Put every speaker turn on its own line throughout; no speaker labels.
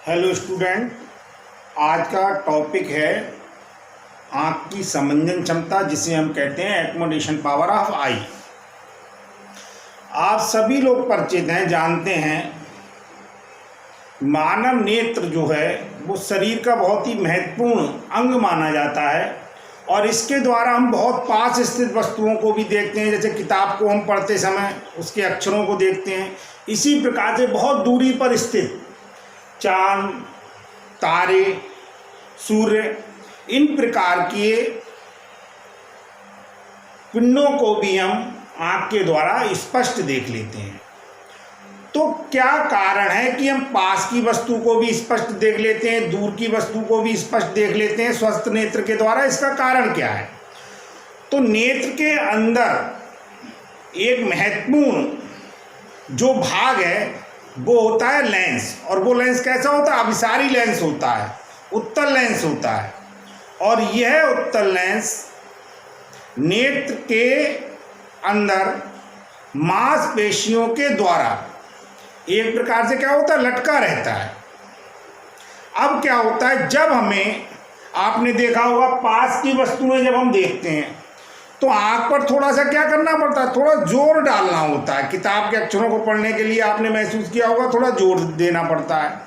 Hello student, आज का topic है आँख की समंजन क्षमता, जिसे हम कहते हैं एकोमोडेशन पावर ऑफ आई। आप सभी लोग परिचित हैं, जानते हैं, मानव नेत्र जो है वो शरीर का बहुत ही महत्वपूर्ण अंग माना जाता है और इसके द्वारा हम बहुत पास स्थित वस्तुओं को भी देखते हैं। जैसे किताब को हम पढ़ते समय उसके अक्षरों को देखते हैं, इसी प्रकार से बहुत दूरी पर स्थित चांद, तारे, सूर्य, इन प्रकार के पिंडों को भी हम आँख के द्वारा स्पष्ट देख लेते हैं। तो क्या कारण है कि हम पास की वस्तु को भी स्पष्ट देख लेते हैं, दूर की वस्तु को भी स्पष्ट देख लेते हैं स्वस्थ नेत्र के द्वारा? इसका कारण क्या है? तो नेत्र के अंदर एक महत्वपूर्ण जो भाग है वो होता है लेंस। और वो लेंस कैसा होता है? अभिसारी लेंस होता है, उत्तल लेंस होता है। और यह उत्तल लेंस नेत्र के अंदर मांसपेशियों के द्वारा एक प्रकार से क्या होता है, लटका रहता है। अब क्या होता है, जब हमें, आपने देखा होगा पास की वस्तुएं जब हम देखते हैं तो आँख पर थोड़ा सा क्या करना पड़ता है, थोड़ा जोर डालना होता है। किताब के अक्षरों को पढ़ने के लिए आपने महसूस किया होगा, थोड़ा जोर देना पड़ता है।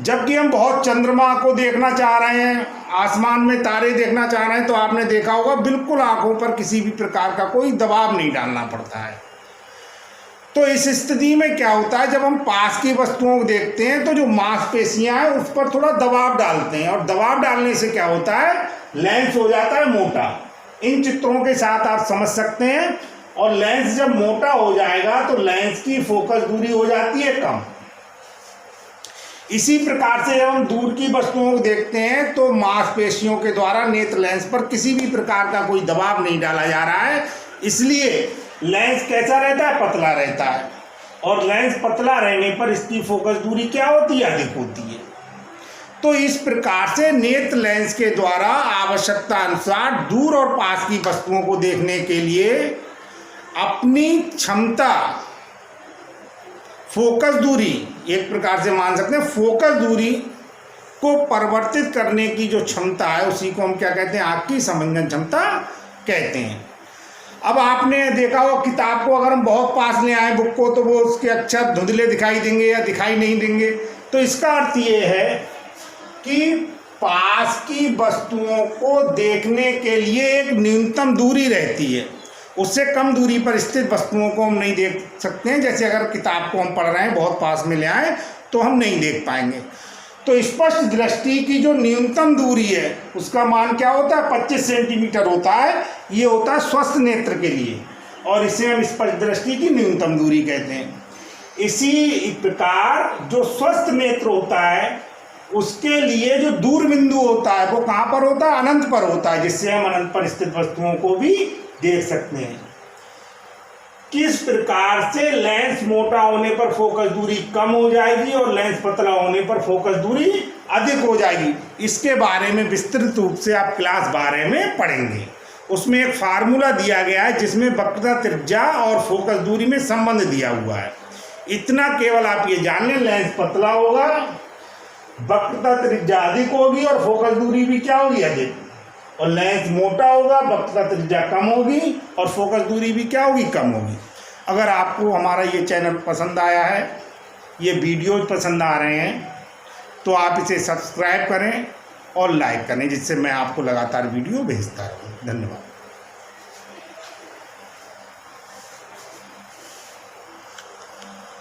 जबकि हम बहुत चंद्रमा को देखना चाह रहे हैं, आसमान में तारे देखना चाह रहे हैं, तो आपने देखा होगा बिल्कुल आँखों पर किसी भी प्रकार का कोई दबाव नहीं डालना पड़ता है। तो इस स्थिति में क्या होता है, जब हम पास की वस्तुओं को देखते हैं तो जो मांसपेशियां हैं उस पर थोड़ा दबाव डालते हैं, और दबाव डालने से क्या होता है, लेंस हो जाता है मोटा। इन चित्रों के साथ आप समझ सकते हैं। और लेंस जब मोटा हो जाएगा तो लेंस की फोकस दूरी हो जाती है कम। इसी प्रकार से जब हम दूर की वस्तुओं को देखते हैं तो मांसपेशियों के द्वारा नेत्र लेंस पर किसी भी प्रकार का कोई दबाव नहीं डाला जा रहा है, इसलिए लेंस कैसा रहता है, पतला रहता है। और लेंस पतला रहने पर इसकी फोकस दूरी क्या होती है, अधिक होती है। तो इस प्रकार से नेत्र लेंस के द्वारा आवश्यकता अनुसार दूर और पास की वस्तुओं को देखने के लिए अपनी क्षमता, फोकस दूरी, एक प्रकार से मान सकते हैं फोकस दूरी को परिवर्तित करने की जो क्षमता है उसी को हम क्या कहते हैं, आँख की समंजन क्षमता कहते हैं। अब आपने देखा हो किताब को अगर हम बहुत पास ले आए बुक को, तो वो उसके अक्षर धुंधले दिखाई देंगे या दिखाई नहीं देंगे। तो इसका अर्थ ये है कि पास की वस्तुओं को देखने के लिए एक न्यूनतम दूरी रहती है, उससे कम दूरी पर स्थित वस्तुओं को हम नहीं देख सकते हैं। जैसे अगर किताब को हम पढ़ रहे हैं, बहुत पास में ले आए तो हम नहीं देख पाएंगे। तो स्पष्ट दृष्टि की जो न्यूनतम दूरी है उसका मान क्या होता है, 25 सेंटीमीटर होता है। ये होता है स्वस्थ नेत्र के लिए, और इसे हम स्पष्ट दृष्टि की न्यूनतम दूरी कहते हैं। इसी प्रकार जो स्वस्थ नेत्र होता है उसके लिए जो दूर बिंदु होता है वो कहाँ पर होता है, अनंत पर होता है, जिससे हम अनंत पर स्थित वस्तुओं को भी देख सकते हैं। किस प्रकार से लेंस मोटा होने पर फोकस दूरी कम हो जाएगी और लेंस पतला होने पर फोकस दूरी अधिक हो जाएगी, इसके बारे में विस्तृत रूप से आप क्लास 12 में पढ़ेंगे। उसमें एक फार्मूला दिया गया है जिसमें वक्रता, त्रिज्या और फोकस दूरी में संबंध दिया हुआ है। इतना केवल आप ये जान लें, लेंस पतला होगा, वक्रता त्रिज्या अधिक होगी और फोकस दूरी भी क्या होगी, अधिक। और लेंस मोटा होगा, वक्रता त्रिज्या कम होगी और फोकस दूरी भी क्या होगी, कम होगी। अगर आपको हमारा ये चैनल पसंद आया है, ये वीडियो पसंद आ रहे हैं, तो आप इसे सब्सक्राइब करें और लाइक करें, जिससे मैं आपको लगातार वीडियो भेजता रहूँ। धन्यवाद।